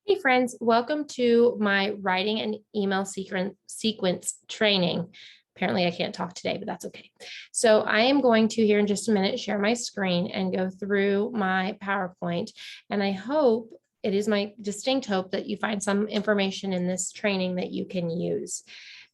Hey friends, welcome to my writing and email sequence training. Apparently I can't talk today, but that's okay. So I am going to here in just a minute share my screen and go through my PowerPoint. And I hope, it is my distinct hope, that you find some information in this training that you can use.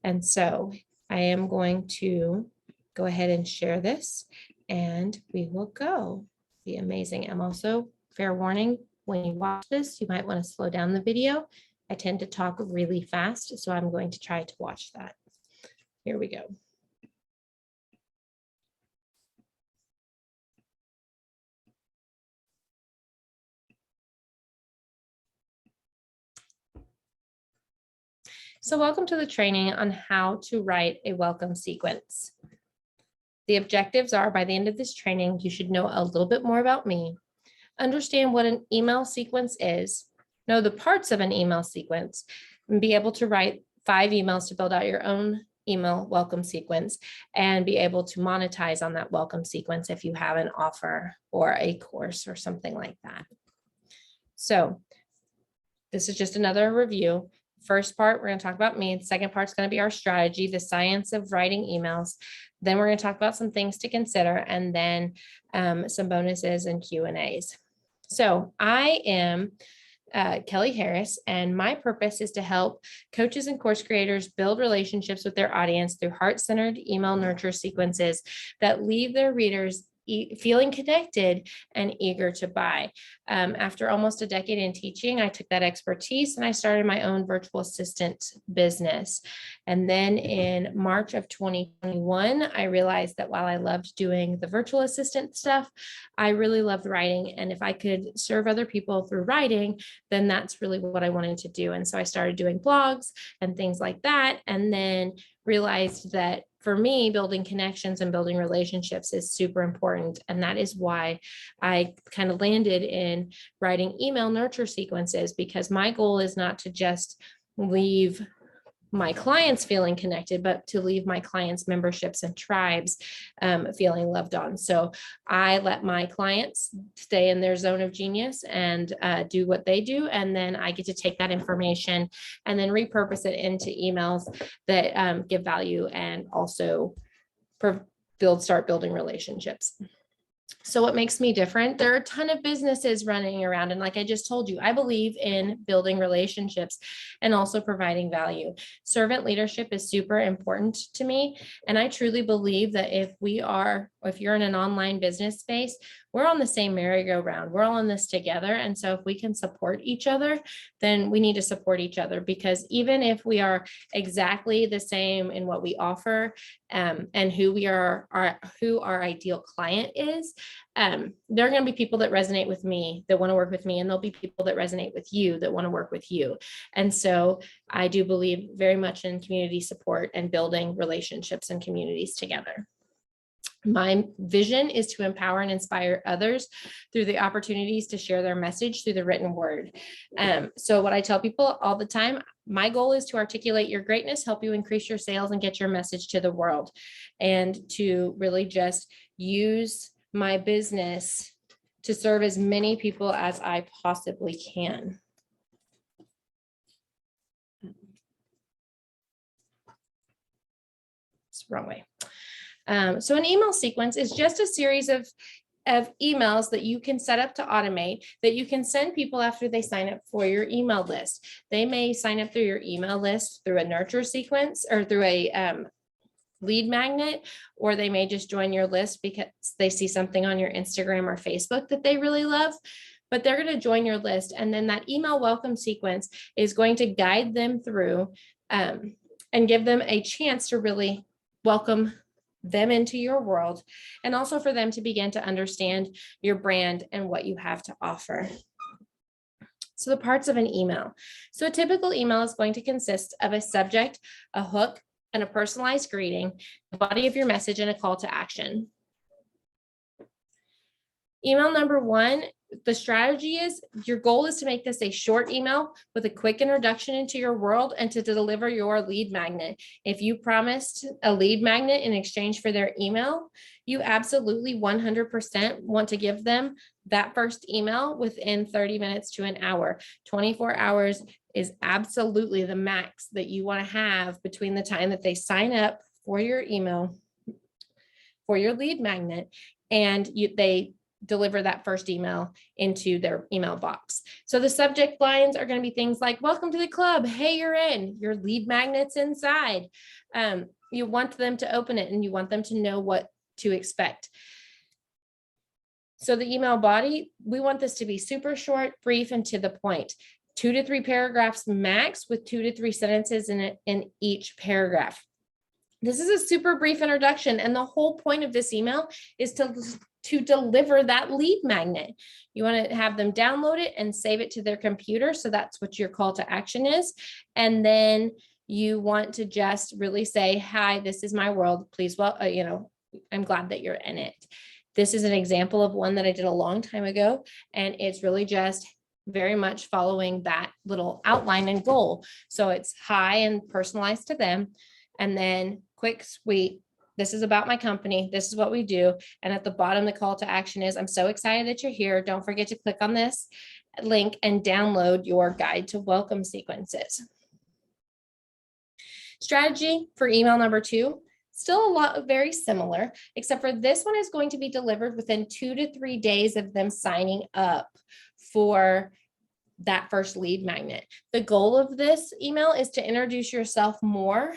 And so I am going to go ahead and share this and we will go. Be amazing. I'm also, fair warning, when you watch this, you might want to slow down the video. I tend to talk really fast, so I'm going to try to watch that. Here we go. So welcome to the training on how to write a welcome sequence. The objectives are, by the end of this training, you should know a little bit more about me, understand what an email sequence is, know the parts of an email sequence, and be able to write 5 emails to build out your own email welcome sequence and be able to monetize on that welcome sequence if you have an offer or a course or something like that. So this is just another review. First part, we're going to talk about me. The second part is going to be our strategy, the science of writing emails. Then we're going to talk about some things to consider, and then some bonuses and Q&As. So I am Kelly Harris, and my purpose is to help coaches and course creators build relationships with their audience through heart-centered email nurture sequences that leave their readers feeling connected and eager to buy. After almost a decade in teaching, I took that expertise and I started my own virtual assistant business. And then in March of 2021, I realized that while I loved doing the virtual assistant stuff, I really loved writing. And if I could serve other people through writing, then that's really what I wanted to do. And so I started doing blogs and things like that. And then realized that for me, building connections and building relationships is super important. And that is why I kind of landed in writing email nurture sequences, because my goal is not to just leave my clients feeling connected, but to leave my clients' memberships and tribes feeling loved on. So I let my clients stay in their zone of genius and do what they do. And then I get to take that information and then repurpose it into emails that give value and also start building relationships. So what makes me different? There are a ton of businesses running around. And like I just told you, I believe in building relationships and also providing value. Servant leadership is super important to me. And I truly believe that if you're in an online business space, we're on the same merry-go-round. We're all in this together. And so if we can support each other, then we need to support each other, because even if we are exactly the same in what we offer and who our ideal client is, there are going to be people that resonate with me, that want to work with me, and there'll be people that resonate with you that want to work with you. And so I do believe very much in community support and building relationships and communities together. My vision is to empower and inspire others through the opportunities to share their message through the written word. So what I tell people all the time, my goal is to articulate your greatness, help you increase your sales, and get your message to the world, and to really just use my business to serve as many people as I possibly can. It's the wrong way. So an email sequence is just a series of emails that you can set up to automate, that you can send people after they sign up for your email list. They may sign up through your email list through a nurture sequence or through a lead magnet, or they may just join your list because they see something on your Instagram or Facebook that they really love. But they're going to join your list, and then that email welcome sequence is going to guide them through and give them a chance to really welcome them into your world, and also for them to begin to understand your brand and what you have to offer. So the parts of an email. So a typical email is going to consist of a subject, a hook, and a personalized greeting, the body of your message, and a call to action. Email number 1 the strategy is your goal is to make this a short email with a quick introduction into your world and to deliver your lead magnet. If you promised a lead magnet in exchange for their email, you absolutely 100% want to give them that first email within 30 minutes to an hour. 24 hours is absolutely the max that you want to have between the time that they sign up for your email, for your lead magnet, and they deliver that first email into their email box. So the subject lines are going to be things like, welcome to the club. Hey, you're in. Your lead magnet's inside. You want them to open it and you want them to know what to expect. So the email body, we want this to be super short, brief, and to the point. 2 to 3 paragraphs max with 2 to 3 sentences in each paragraph. This is a super brief introduction, and the whole point of this email is to deliver that lead magnet. You want to have them download it and save it to their computer. So that's what your call to action is. And then you want to just really say, hi, this is my world. Please, I'm glad that you're in it. This is an example of one that I did a long time ago, and it's really just very much following that little outline and goal. So it's hi and personalized to them, and then quick, sweet. This is about my company. This is what we do. And at the bottom, the call to action is, I'm so excited that you're here. Don't forget to click on this link and download your guide to welcome sequences. Strategy for email number 2, still a lot very similar, except for this one is going to be delivered within 2 to 3 days of them signing up for that first lead magnet. The goal of this email is to introduce yourself more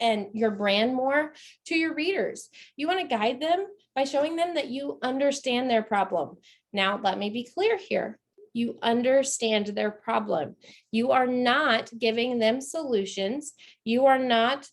and your brand more to your readers. You want to guide them by showing them that you understand their problem. Now, let me be clear here. You understand their problem. You are not giving them solutions. You are not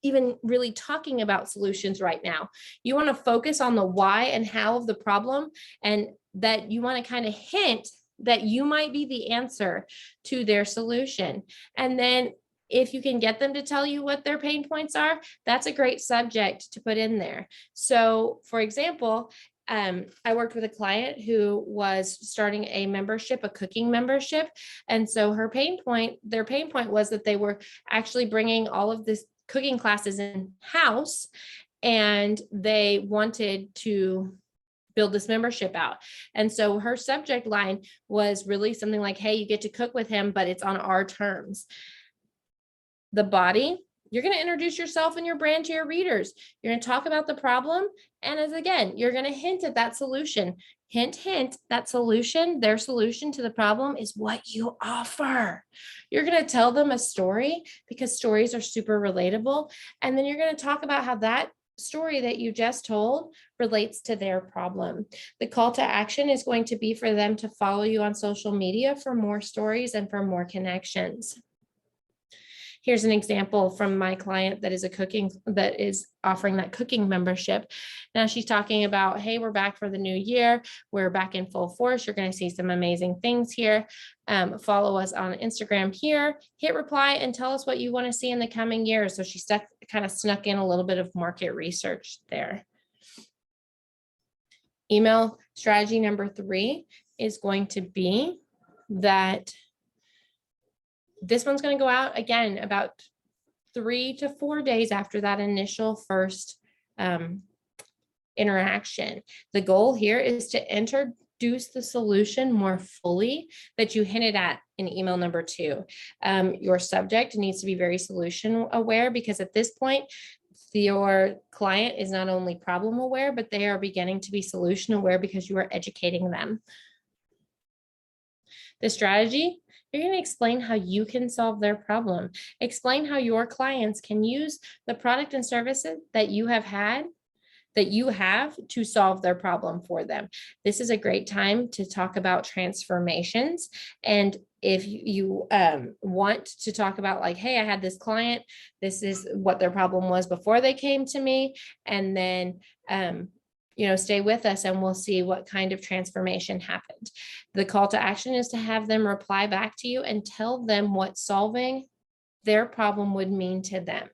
even really talking about solutions right now. You want to focus on the why and how of the problem, and that you want to kind of hint that you might be the answer to their solution. And then if you can get them to tell you what their pain points are, that's a great subject to put in there. So for example, I worked with a client who was starting a membership, a cooking membership. And so their pain point was that they were actually bringing all of this cooking classes in house, and they wanted to build this membership out. And so her subject line was really something like, hey, you get to cook with him, but it's on our terms. The body, you're going to introduce yourself and your brand to your readers. You're going to talk about the problem. And you're going to hint at that solution. Hint, hint, that solution, their solution to the problem is what you offer. You're going to tell them a story because stories are super relatable. And then you're going to talk about how that story that you just told relates to their problem. The call to action is going to be for them to follow you on social media for more stories and for more connections. Here's an example from my client that is offering that cooking membership. Now she's talking about, hey, we're back for the new year. We're back in full force. You're going to see some amazing things here. Follow us on Instagram here, hit reply and tell us what you want to see in the coming year. So she kind of snuck in a little bit of market research there. Email strategy number 3 is going to be that this one's going to go out again about 3 to 4 days after that initial first interaction. The goal here is to introduce the solution more fully that you hinted at in email number 2. Your subject needs to be very solution aware, because at this point, your client is not only problem aware, but they are beginning to be solution aware because you are educating them. The strategy, you're going to explain how you can solve their problem. Explain how your clients can use the product and services that you have to solve their problem for them. This is a great time to talk about transformations. And if you want to talk about like, hey, I had this client, this is what their problem was before they came to me. And then, stay with us and we'll see what kind of transformation happened. The call to action is to have them reply back to you and tell them what solving their problem would mean to them.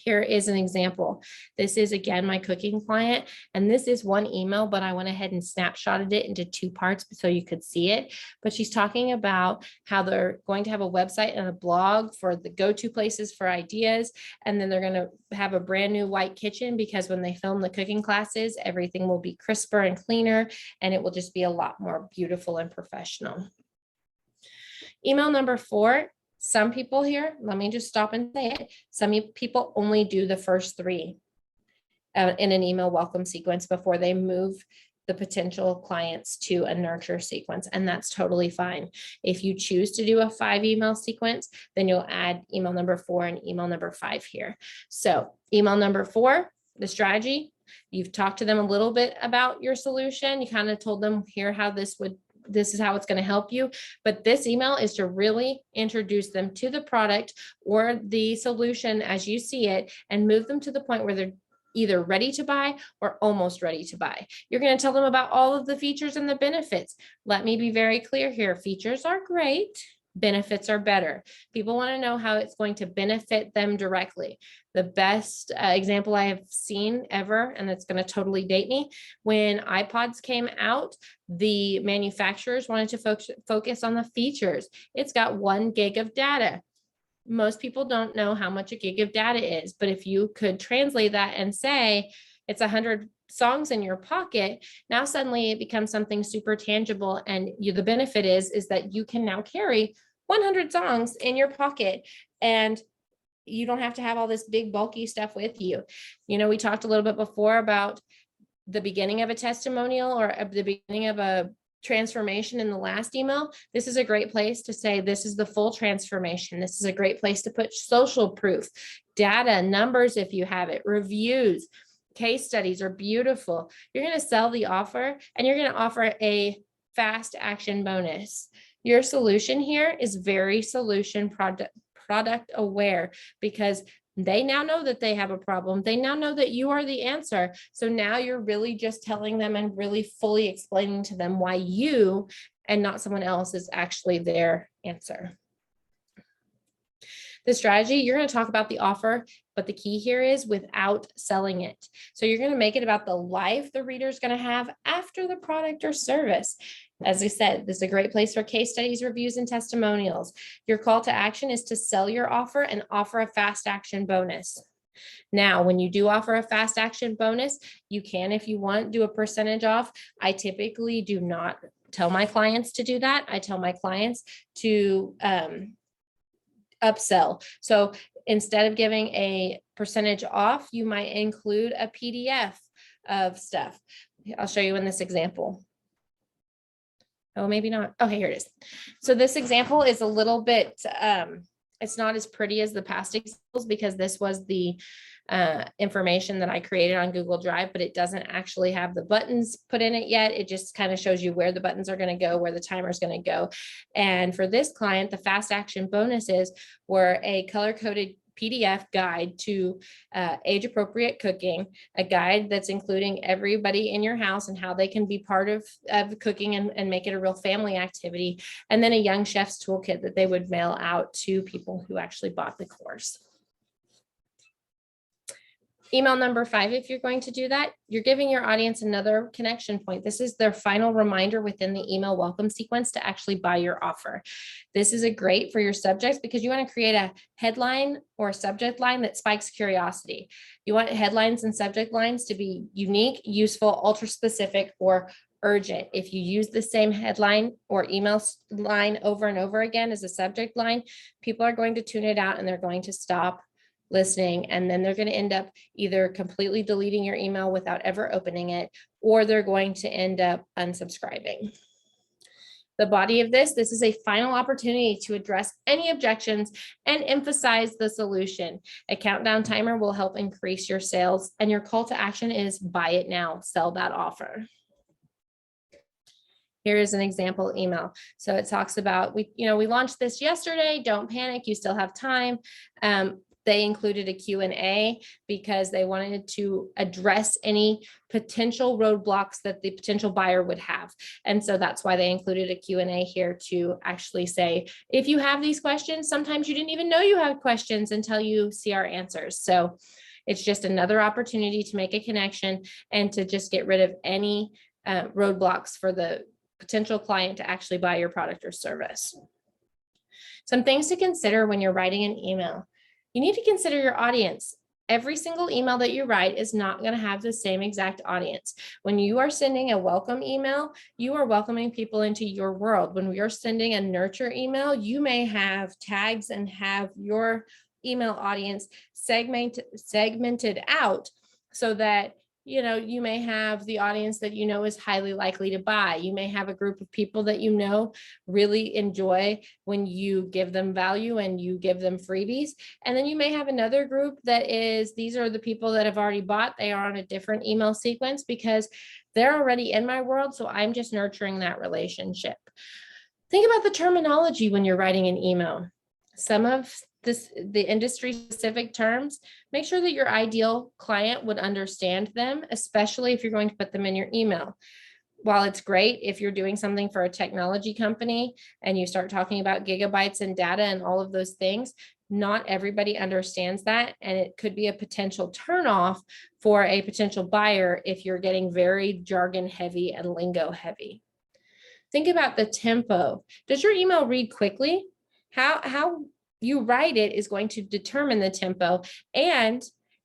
Here is an example. This is again my cooking client, and this is one email, but I went ahead and snapshotted it into 2 parts so you could see it. But she's talking about how they're going to have a website and a blog for the go-to places for ideas, and then they're going to have a brand new white kitchen because when they film the cooking classes, everything will be crisper and cleaner, and it will just be a lot more beautiful and professional. Email number 4. Some people here, let me just stop and say it. Some people only do the first 3 in an email welcome sequence before they move the potential clients to a nurture sequence, and that's totally fine. If you choose to do a 5 email sequence, then you'll add email number 4 and email number 5 here. So email number 4, the strategy, you've talked to them a little bit about your solution. You kind of told them here how this is how it's going to help you. But this email is to really introduce them to the product or the solution as you see it and move them to the point where they're either ready to buy or almost ready to buy. You're going to tell them about all of the features and the benefits. Let me be very clear here. Features are great. Benefits are better. People want to know how it's going to benefit them directly. The best example I have seen ever, and it's going to totally date me, when iPods came out, the manufacturers wanted to focus on the features. It's got 1 gig of data. Most people don't know how much a gig of data is, but if you could translate that and say it's 100 songs in your pocket, now suddenly it becomes something super tangible, and the benefit is that you can now carry 100 songs in your pocket, and you don't have to have all this big bulky stuff with you. You know, we talked a little bit before about the beginning of a testimonial or the beginning of a transformation in the last email. This is a great place to say this is the full transformation. This is a great place to put social proof, data, numbers if you have it, reviews, case studies are beautiful. You're going to sell the offer, and you're going to offer a fast action bonus. Your solution here is very solution product aware, because they now know that they have a problem. They now know that you are the answer. So now you're really just telling them and really fully explaining to them why you and not someone else is actually their answer. The strategy, you're going to talk about the offer, but the key here is without selling it. So you're going to make it about the life the reader is going to have after the product or service. As I said, this is a great place for case studies, reviews, and testimonials. Your call to action is to sell your offer and offer a fast action bonus. Now, when you do offer a fast action bonus, you can, if you want, do a percentage off. I typically do not tell my clients to do that. I tell my clients to upsell. So instead of giving a percentage off, you might include a PDF of stuff. I'll show you in this example. Oh, maybe not. Okay, here it is. So this example is a little bit, it's not as pretty as the past examples because this was the information that I created on Google Drive, but it doesn't actually have the buttons put in it yet. It just kind of shows you where the buttons are going to go, where the timer is going to go. And for this client, the fast action bonuses were a color-coded PDF guide to age-appropriate cooking, a guide that's including everybody in your house and how they can be part of cooking and make it a real family activity, and then a young chef's toolkit that they would mail out to people who actually bought the course. Email number 5, if you're going to do that, you're giving your audience another connection point. This is their final reminder within the email welcome sequence to actually buy your offer. This is great for your subjects because you want to create a headline or a subject line that spikes curiosity. You want headlines and subject lines to be unique, useful, ultra specific, or urgent. If you use the same headline or email line over and over again as a subject line, people are going to tune it out and they're going to stop listening, and then they're going to end up either completely deleting your email without ever opening it, or they're going to end up unsubscribing. The body of this is a final opportunity to address any objections and emphasize the solution. A countdown timer will help increase your sales, and your call to action is buy it now, sell that offer. Here is an example email. So it talks about, we launched this yesterday. Don't panic. You still have time. They included a Q&A because they wanted to address any potential roadblocks that the potential buyer would have. And so that's why they included a Q&A here to actually say, if you have these questions, sometimes you didn't even know you had questions until you see our answers. So it's just another opportunity to make a connection and to just get rid of any roadblocks for the potential client to actually buy your product or service. Some things to consider when you're writing an email. You need to consider your audience. Every single email that you write is not going to have the same exact audience. When you are sending a welcome email, you are welcoming people into your world. When we are sending a nurture email, you may have tags and have your email audience segmented out so that you may have the audience that is highly likely to buy. You may have a group of people that really enjoy when you give them value and you give them freebies. And then you may have another group that these are the people that have already bought. They are on a different email sequence because they're already in my world. So I'm just nurturing that relationship. Think about the terminology when you're writing an email. Some of the industry specific terms, make sure that your ideal client would understand them, especially if you're going to put them in your email. While it's great if you're doing something for a technology company and you start talking about gigabytes and data and all of those things, not everybody understands that. And it could be a potential turnoff for a potential buyer if you're getting very jargon heavy and lingo heavy. Think about the tempo. Does your email read quickly? How you write it is going to determine the tempo. And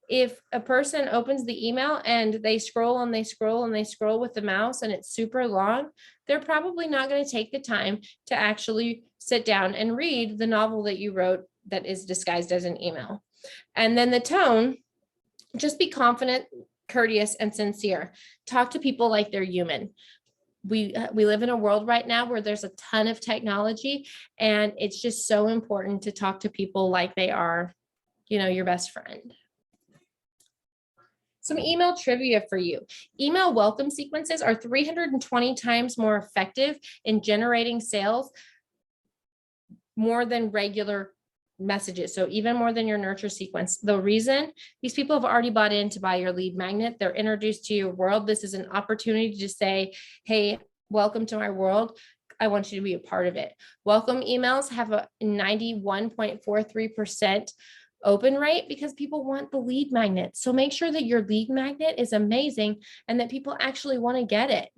if a person opens the email and they scroll and they scroll and they scroll with the mouse and it's super long, they're probably not going to take the time to actually sit down and read the novel that you wrote that is disguised as an email. And then the tone, just be confident, courteous, and sincere. Talk to people like they're human. We live in a world right now where there's a ton of technology, and it's just so important to talk to people like they are, your best friend. Some email trivia for you. Email welcome sequences are 320 times more effective in generating sales more than regular messages. So even more than your nurture sequence. The reason, these people have already bought in to buy your lead magnet. They're introduced to your world. This is an opportunity to say, hey, welcome to my world. I want you to be a part of it. Welcome emails have a 91.43% open rate because people want the lead magnet. So make sure that your lead magnet is amazing and that people actually want to get it.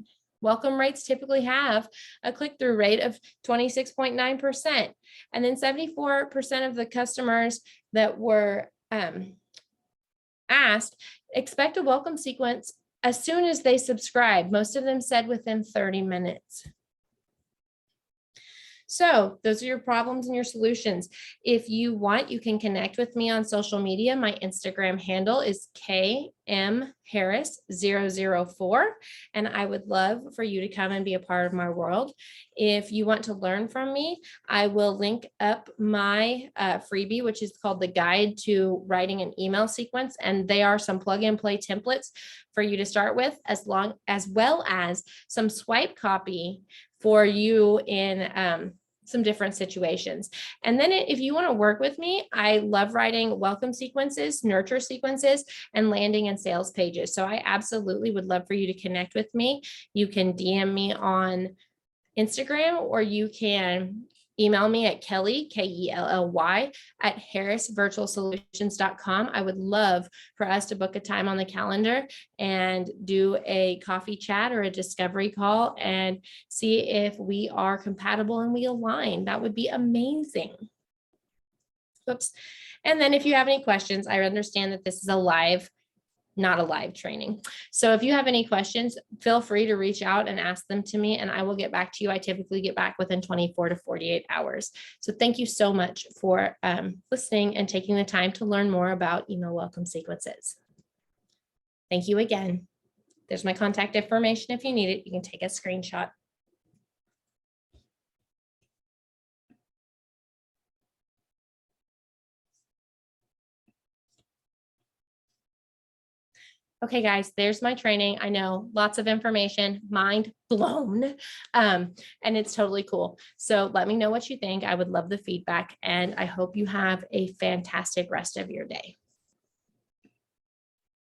Welcome rates typically have a click-through rate of 26.9%. And then 74% of the customers that were asked expect a welcome sequence as soon as they subscribe. Most of them said within 30 minutes. So those are your problems and your solutions. If you want, you can connect with me on social media. My Instagram handle is KMHarris004, and I would love for you to come and be a part of my world. If you want to learn from me, I will link up my freebie, which is called the Guide to Writing an Email Sequence, and they are some plug and play templates for you to start with, as well as some swipe copy for you in some different situations. And then if you want to work with me, I love writing welcome sequences, nurture sequences, and landing and sales pages. So I absolutely would love for you to connect with me. You can DM me on Instagram, or you can email me at Kelly, Kelly, at harrisvirtualsolutions.com. I would love for us to book a time on the calendar and do a coffee chat or a discovery call and see if we are compatible and we align. That would be amazing. Oops. And then if you have any questions, I understand that this is not a live training. So if you have any questions, feel free to reach out and ask them to me, and I will get back to you. I typically get back within 24 to 48 hours. So thank you so much for listening and taking the time to learn more about email welcome sequences. Thank you again. There's my contact information. If you need it, you can take a screenshot. Okay, guys, there's my training. I know lots of information, mind blown. And it's totally cool. So let me know what you think. I would love the feedback, and I hope you have a fantastic rest of your day.